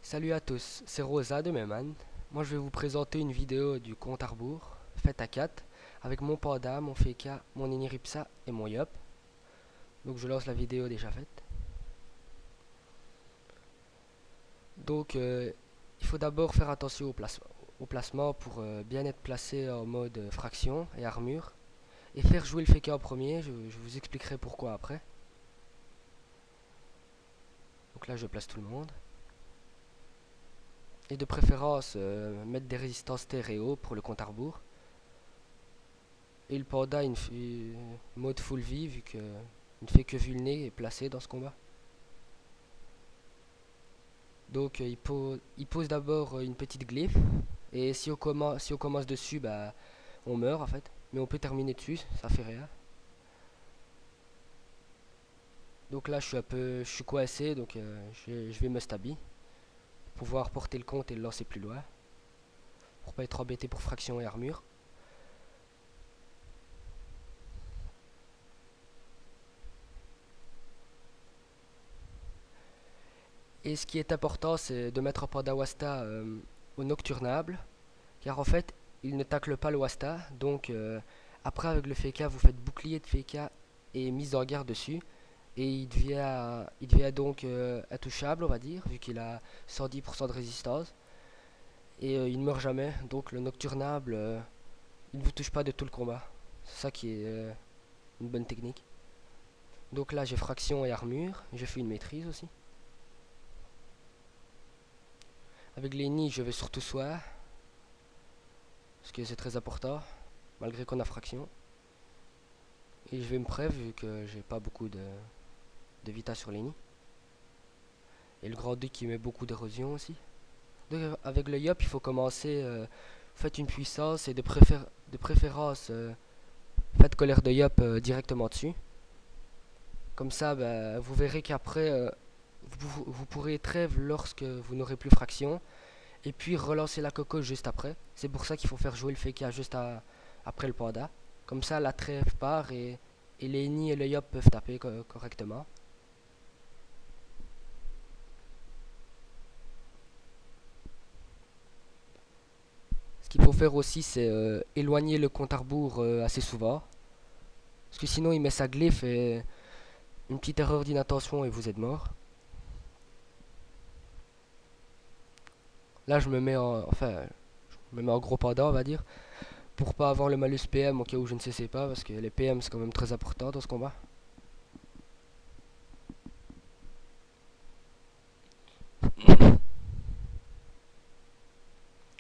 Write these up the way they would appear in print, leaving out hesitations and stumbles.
Salut à tous, c'est Rosa de Meman. Moi je vais vous présenter une vidéo du compte à rebours, faite à 4, avec mon panda, mon Feka, mon Iniripsa et mon Yop. Donc je lance la vidéo déjà faite. Donc il faut d'abord faire attention au placement pour bien être placé en mode fraction et armure. Et faire jouer le Feka en premier, je vous expliquerai pourquoi après. Donc là je place tout le monde. Et de préférence mettre des résistances terre et eau pour le compte à rebours. Et le panda mode full vie vu que il ne fait que vulner et placer dans ce combat. Donc il pose d'abord une petite glyphe. Et si on commence dessus, bah on meurt en fait. Mais on peut terminer dessus, ça fait rien. Donc là je suis coincé, donc je vais me stabby. Pour pouvoir porter le compte et le lancer plus loin. Pour pas être embêté pour fraction et armure. Et ce qui est important, c'est de mettre un panda Wasta au nocturnable. Car en fait, il ne tacle pas le Wasta. Donc après avec le Feka, vous faites bouclier de Feka et mise en garde dessus. Et il devient donc intouchable, on va dire, vu qu'il a 110% de résistance. Et il ne meurt jamais. Donc le nocturnable, il ne vous touche pas de tout le combat. C'est ça qui est une bonne technique. Donc là j'ai fraction et armure. J'ai fait une maîtrise aussi. Avec les nids, je vais surtout soin. Parce que c'est très important. Malgré qu'on a fraction. Et je vais me prév vu que j'ai pas beaucoup de vita sur les nids. Et le grand duc qui met beaucoup d'érosion aussi. Donc avec le yop il faut commencer. Faites une puissance et de préférence faites colère de yop directement dessus. Comme ça bah, vous verrez qu'après vous pourrez trêve lorsque vous n'aurez plus fraction. Et puis relancer la coco juste après. C'est pour ça qu'il faut faire jouer le Feka après le panda. Comme ça la trêve part et les nids et le yop peuvent taper correctement. Ce qu'il faut faire aussi, c'est éloigner le compte à rebours assez souvent. Parce que sinon, il met sa glyphe et une petite erreur d'inattention et vous êtes mort. Là, je me mets en gros panda, on va dire. Pour pas avoir le malus PM au cas où je ne sais pas. Parce que les PM, c'est quand même très important dans ce combat.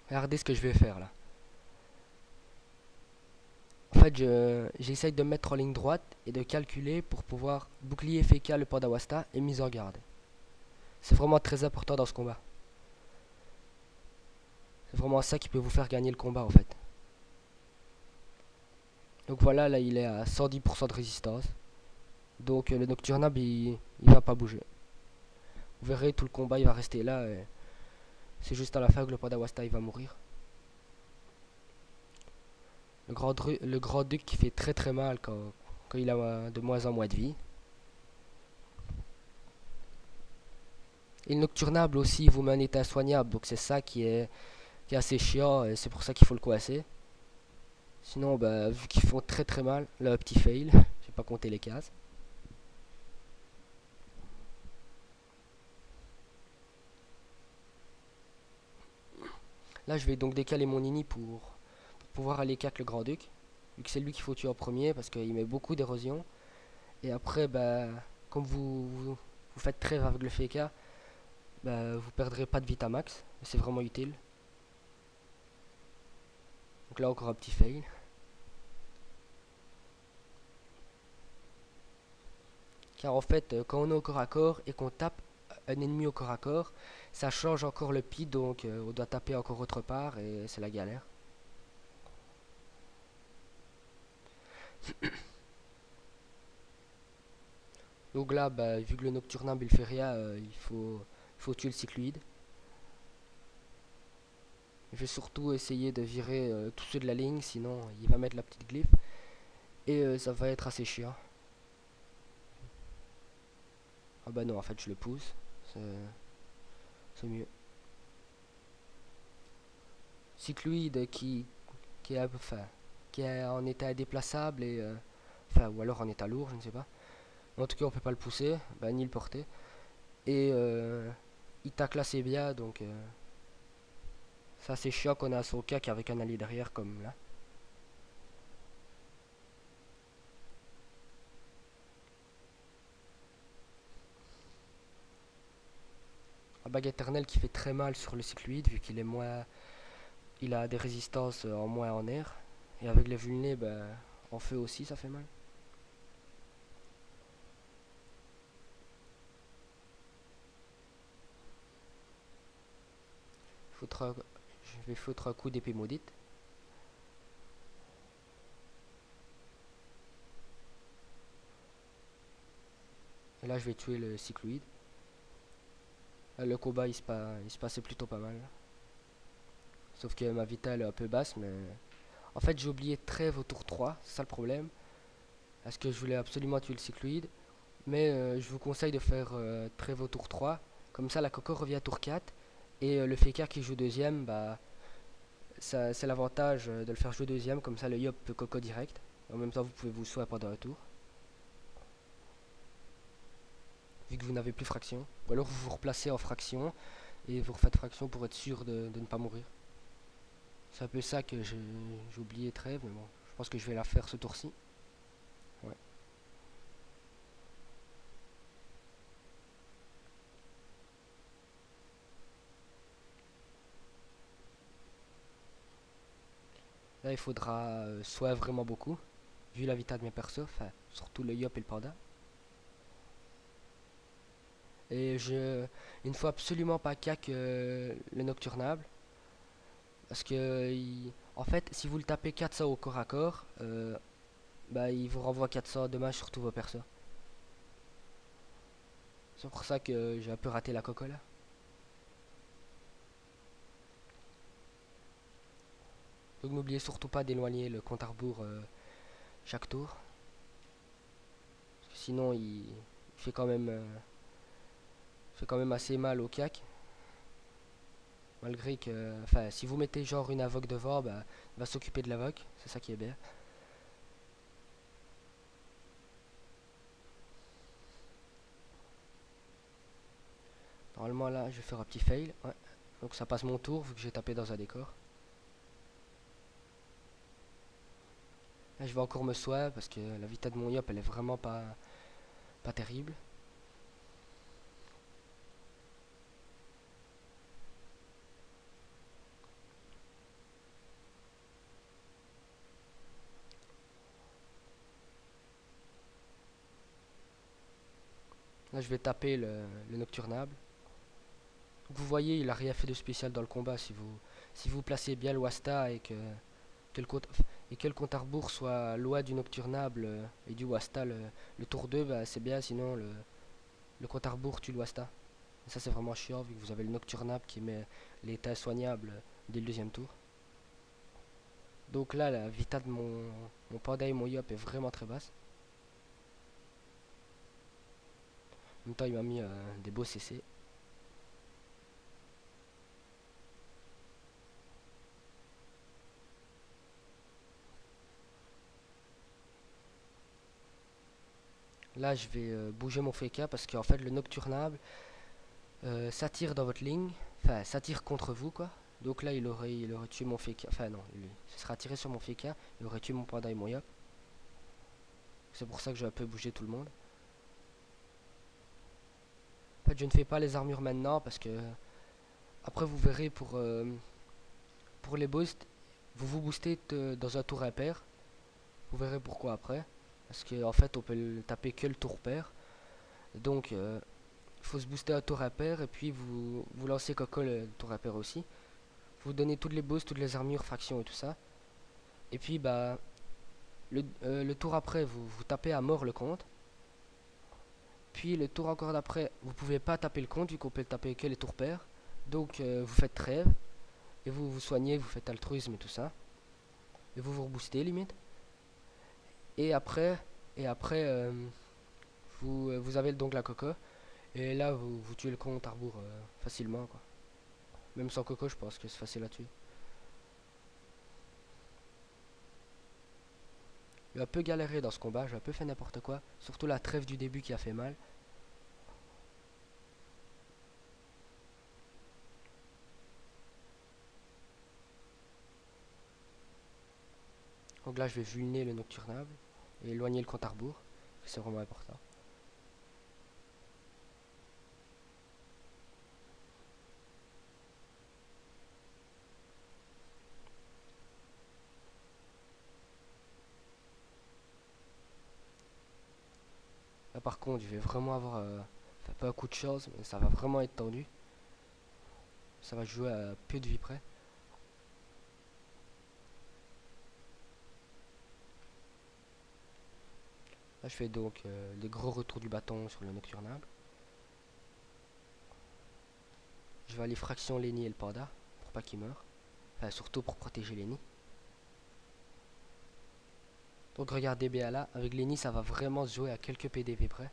Regardez ce que je vais faire là. En fait, j'essaye de me mettre en ligne droite et de calculer pour pouvoir bouclier FK le panda Wasta et mise en garde. C'est vraiment très important dans ce combat. C'est vraiment ça qui peut vous faire gagner le combat en fait. Donc voilà, là il est à 110% de résistance. Donc le Nocturnable il va pas bouger. Vous verrez tout le combat il va rester là. C'est juste à la fin que le panda Wasta il va mourir. Le grand duc qui fait très très mal quand il a de moins en moins de vie. Et le Nocturnable aussi vous met un état soignable. Donc c'est ça qui est assez chiant et c'est pour ça qu'il faut le coincer. Sinon, bah, vu qu'ils font très très mal, là, petit fail, j'ai pas compté les cases. Là, je vais donc décaler mon ini pour pouvoir aller 4 le grand-duc, vu que c'est lui qu'il faut tuer en premier parce qu'il met beaucoup d'érosion. Et après, bah, comme vous faites trêve avec le Feka, bah, vous perdrez pas de Vitamax, c'est vraiment utile. Donc là, encore un petit fail. Car en fait, quand on est au corps à corps et qu'on tape un ennemi au corps à corps, ça change encore le pi, donc on doit taper encore autre part et c'est la galère. Donc là, bah, vu que le Nocturnable il fait rien, faut tuer le cycloïde. Je vais surtout essayer de virer tous ceux de la ligne, sinon il va mettre la petite glyphe. Et ça va être assez chiant. Ah bah non, en fait je le pousse. C'est mieux. cycloïde qui est, enfin, qui est en état déplaçable et enfin, ou alors en état lourd, je ne sais pas. En tout cas, on peut pas le pousser, bah, ni le porter. Et il tacle assez bien, donc ça c'est chiant qu'on a son cac avec un allié derrière comme là. La bague éternelle qui fait très mal sur le cycloïde vu qu'il est moins, il a des résistances en moins en air. Et avec les vulnés, bah, en feu aussi ça fait mal. Faudra, je vais foutre un coup d'épée maudite. Et là je vais tuer le cycloïde. Le combat il se passait plutôt pas mal. Sauf que ma vitale est un peu basse, mais... En fait j'ai oublié trêve au tour 3, c'est ça le problème. Parce que je voulais absolument tuer le cycloïde. Mais je vous conseille de faire trêve au tour 3. Comme ça la coco revient à tour 4. Et le fécard qui joue deuxième, bah... C'est l'avantage de le faire jouer deuxième, comme ça le yop peut coco direct. En même temps vous pouvez vous soigner pendant un tour. Vu que vous n'avez plus fraction. Ou alors vous vous replacez en fraction et vous refaites fraction pour être sûr de ne pas mourir. C'est un peu ça que j'ai oublié trêve, mais bon, je pense que je vais la faire ce tour-ci. Ouais. Là il faudra soit vraiment beaucoup, vu la vita de mes persos, enfin surtout le yop et le panda. Et il ne faut absolument pas cac le nocturnable. Parce que en fait si vous le tapez 400 au corps à corps, bah, il vous renvoie 400 dommages sur tous vos persos. C'est pour ça que j'ai un peu raté la coco là. Donc n'oubliez surtout pas d'éloigner le compte à rebours chaque tour. Parce que sinon il fait quand même, fait quand même assez mal au cac. Malgré que, enfin, si vous mettez genre une invoque devant, bah, il va s'occuper de l'invoque. C'est ça qui est bien. Normalement là, je vais faire un petit fail. Ouais. Donc ça passe mon tour vu que j'ai tapé dans un décor. Là, je vais encore me soigner parce que la vita de mon yop elle est vraiment pas terrible. Là, je vais taper le nocturnable. Donc, vous voyez, il a rien fait de spécial dans le combat. Si vous placez bien le Wasta que le compte, et que le compte à rebours soit loin du nocturnable et du Wasta le tour 2, bah, c'est bien. Sinon, le compte à rebours tue le Wasta. Et ça, c'est vraiment chiant vu que vous avez le nocturnable qui met l'état soignable dès le deuxième tour. Donc là, la vita de mon panda et mon yop est vraiment très basse. En même temps, il m'a mis des beaux CC. Là, je vais bouger mon FK parce qu'en fait, le nocturnable s'attire dans votre ligne. Enfin, s'attire contre vous, quoi. Donc là, il aurait tué mon FK. Enfin, non, il se sera tiré sur mon FK. Il aurait tué mon panda et mon yop. C'est pour ça que j'ai un peu bougé tout le monde. En fait, je ne fais pas les armures maintenant parce que après, vous verrez pour les boosts, vous vous boostez dans un tour impair. Vous verrez pourquoi après. Parce qu'en fait, on peut le taper que le tour pair. Donc, il faut se booster un tour impair et puis vous lancez Coco le tour impair aussi. Vous donnez toutes les boosts, toutes les armures, fractions et tout ça. Et puis, bah, le tour après, vous tapez à mort le compte. Puis le tour encore d'après, vous pouvez pas taper le compte vu qu'on peut le taper que les tours pairs. Donc, vous faites trêve et vous vous soignez, vous faites altruisme et tout ça. Et vous vous reboostez limite. Et après, et après vous avez donc la coco. Et là, vous tuez le compte à rebours facilement, quoi. Même sans coco, je pense que c'est facile à tuer. J'ai un peu galéré dans ce combat, j'ai un peu fait n'importe quoi. Surtout la trêve du début qui a fait mal. Donc là je vais vulner le nocturnable et éloigner le compte à rebours. C'est vraiment important. Là par contre je vais vraiment avoir enfin, pas un coup de chance, mais ça va vraiment être tendu. Ça va jouer à peu de vie près. Là je fais donc les gros retours du bâton sur le nocturnable. Je vais aller fraction Lenny et le panda pour pas qu'il meure. Enfin surtout pour protéger Lenny. Donc regardez bien là, avec Lenny ça va vraiment se jouer à quelques PDV près.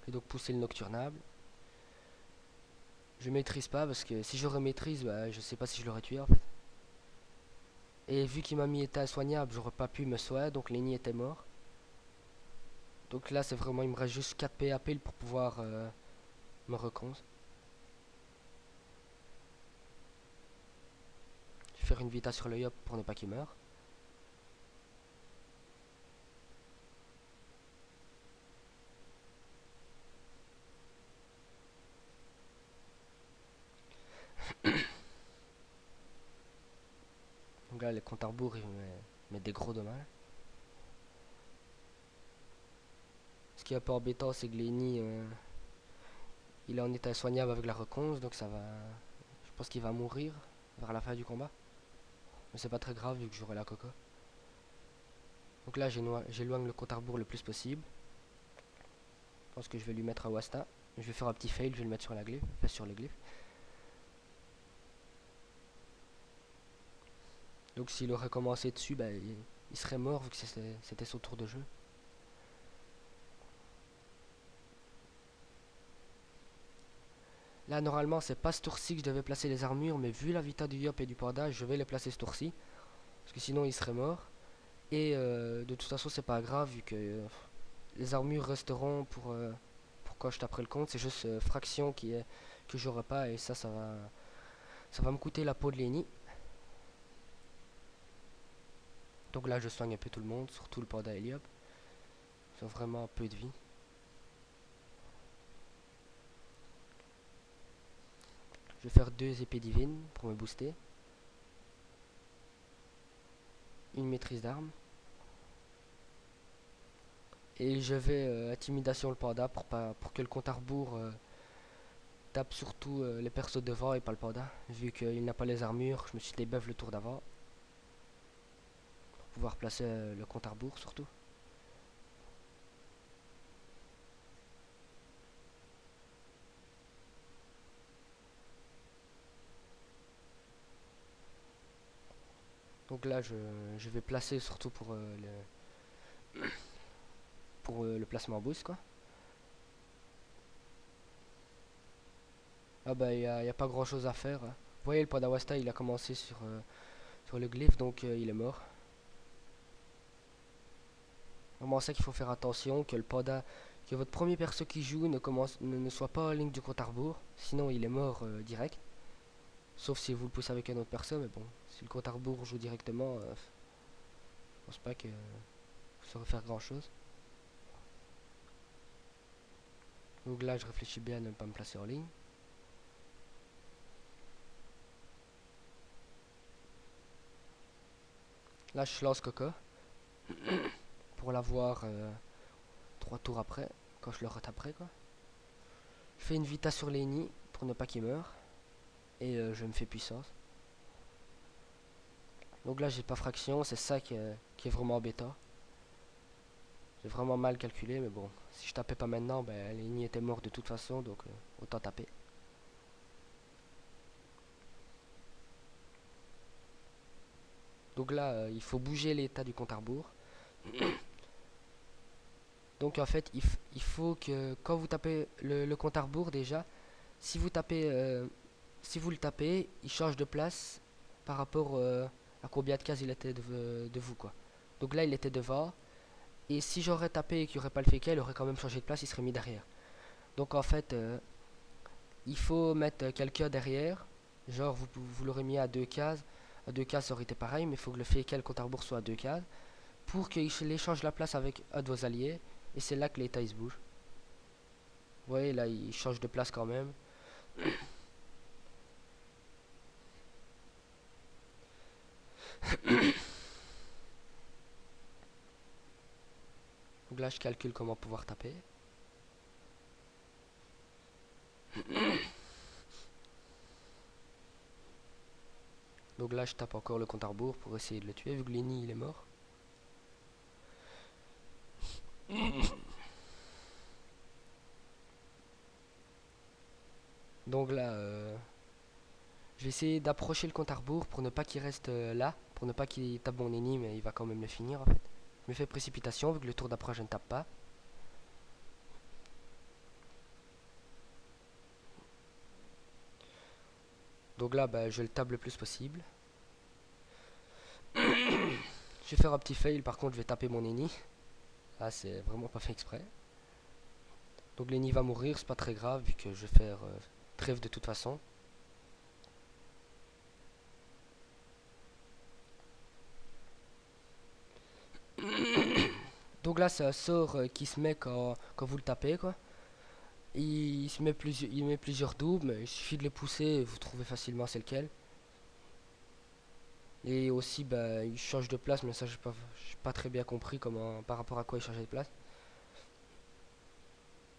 Je vais donc pousser le nocturnable. Je maîtrise pas parce que si je remaîtrise, bah, je sais pas si je l'aurais tué en fait. Et vu qu'il m'a mis état soignable, j'aurais pas pu me soigner, donc Lenny était mort. Donc là c'est vraiment, il me reste juste 4 PAP pour pouvoir me reconstruire. Je vais faire une vita sur le yop pour ne pas qu'il meure. Donc là, le compte à rebours, il met des gros dommages. Ce qui est un peu embêtant, c'est que Lenny, il est en état soignable avec la reconce, donc ça va... Je pense qu'il va mourir vers la fin du combat. Mais c'est pas très grave vu que j'aurai la coco. Donc là, j'éloigne le compte à rebours le plus possible. Je pense que je vais lui mettre un Wasta. Je vais faire un petit fail, je vais le mettre sur la glyphe, enfin sur le glyphe. Donc s'il aurait commencé dessus, bah, il serait mort vu que c'était son tour de jeu. Là normalement c'est pas ce tour-ci que je devais placer les armures, mais vu la vita du Yop et du Panda, je vais les placer ce tour-ci. Parce que sinon il serait mort. Et de toute façon c'est pas grave vu que les armures resteront pour quand je taperai le compte. C'est juste fraction que j'aurai pas et ça va me coûter la peau de Lenny. Donc là je soigne un peu tout le monde, surtout le Panda et l'Yop. Ils ont vraiment peu de vie. Je vais faire 2 épées divines pour me booster. Une maîtrise d'armes. Et je vais intimidation le panda pour que le compte à rebours tape surtout les persos devant et pas le panda. Vu qu'il n'a pas les armures, je me suis débuff le tour d'avant. Pour pouvoir placer le compte à rebours surtout. Donc là je vais placer surtout pour le placement boost quoi. Ah bah y a pas grand chose à faire. Vous voyez le panda Wasta il a commencé sur le glyphe donc il est mort. Vraiment ça qu'il faut faire attention que le panda, que votre premier perso qui joue ne soit pas en ligne du compte à rebours. Sinon il est mort direct. Sauf si vous le poussez avec un autre perso, mais bon, si le compte à rebours joue directement, je pense pas que vous saurez faire grand chose. Donc là, je réfléchis bien à ne pas me placer en ligne. Là, je lance Coco pour l'avoir 3 tours après, quand je le retaperai quoi. Je fais une vita sur Lenny pour ne pas qu'il meure. Et je me fais puissance. Donc là, j'ai pas fraction, c'est ça qui est vraiment embêtant. J'ai vraiment mal calculé, mais bon, si je tapais pas maintenant, ben Lenny était mort de toute façon, donc autant taper. Donc là, il faut bouger l'état du compte à rebours. Donc en fait, il faut que quand vous tapez le compte à rebours déjà, si vous le tapez, il change de place par rapport à combien de cases il était de vous, quoi. Donc là, il était devant. Et si j'aurais tapé et qu'il n'y aurait pas le fécal, il aurait quand même changé de place, il serait mis derrière. Donc en fait, il faut mettre quelqu'un derrière. Genre, vous l'aurez mis à 2 cases. À 2 cases, ça aurait été pareil, mais il faut que le fécal compte à rebours soit à 2 cases. Pour qu'il échange la place avec un de vos alliés. Et c'est là que l'état il se bouge. Vous voyez, là, il change de place quand même. Donc là, je calcule comment pouvoir taper. Donc là, je tape encore le compte à rebours pour essayer de le tuer, vu que Lenny, il est mort. Donc là, je vais essayer d'approcher le compte à rebours pour ne pas qu'il reste là, pour ne pas qu'il tape mon ennemi, mais il va quand même le finir en fait. Je me fais précipitation, vu que le tour d'approche je ne tape pas. Donc là, bah, je le tape le plus possible. Je vais faire un petit fail, par contre je vais taper mon ennemi. Ah, c'est vraiment pas fait exprès. Donc l'ennemi va mourir, c'est pas très grave, vu que je vais faire trêve de toute façon. Donc là, c'est un sort qui se met quand vous le tapez, quoi. Il met plusieurs doubles, mais il suffit de les pousser et vous trouvez facilement c'est lequel. Et aussi, bah, il change de place, mais ça, j'ai pas très bien compris comment, par rapport à quoi il changeait de place.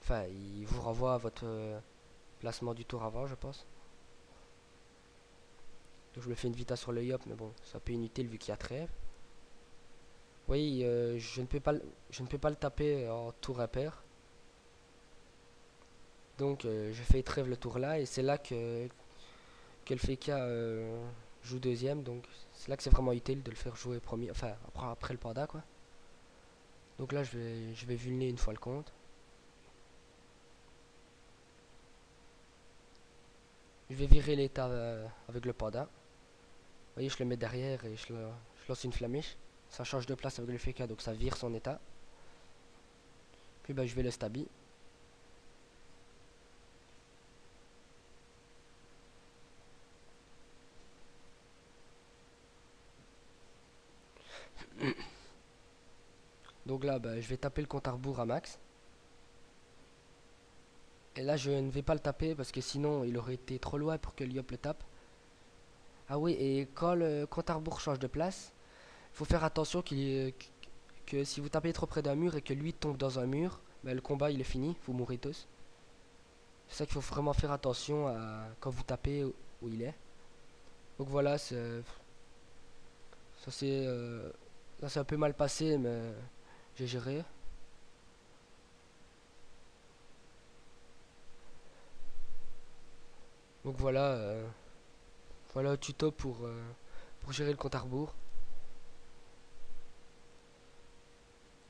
Enfin, il vous renvoie à votre placement du tour avant, je pense. Donc je me fais une vita sur le yop, mais bon, c'est un peu inutile vu qu'il y a trêve. Oui, je ne peux pas le taper en tour impair. Donc je fais trêve le tour là, et c'est là que le FK joue deuxième. Donc c'est là que c'est vraiment utile de le faire jouer premier, enfin après le panda, quoi. Donc là je vais vulner une fois le compte. Je vais virer l'état avec le panda. Vous voyez, je le mets derrière et je lance une flamiche. Ça change de place avec le FK, donc ça vire son état. Puis bah, je vais le stabi. Donc là, bah, je vais taper le compte à rebours à max. Et là, je ne vais pas le taper parce que sinon, il aurait été trop loin pour que Liop le tape. Ah oui, et quand le compte à rebours change de place, il faut faire attention que si vous tapez trop près d'un mur et que lui tombe dans un mur, bah, le combat il est fini, vous mourrez tous. C'est ça qu'il faut vraiment faire attention à quand vous tapez où il est. Donc voilà, ça c'est un peu mal passé, mais j'ai géré. Donc voilà, voilà un tuto pour gérer le compte à rebours.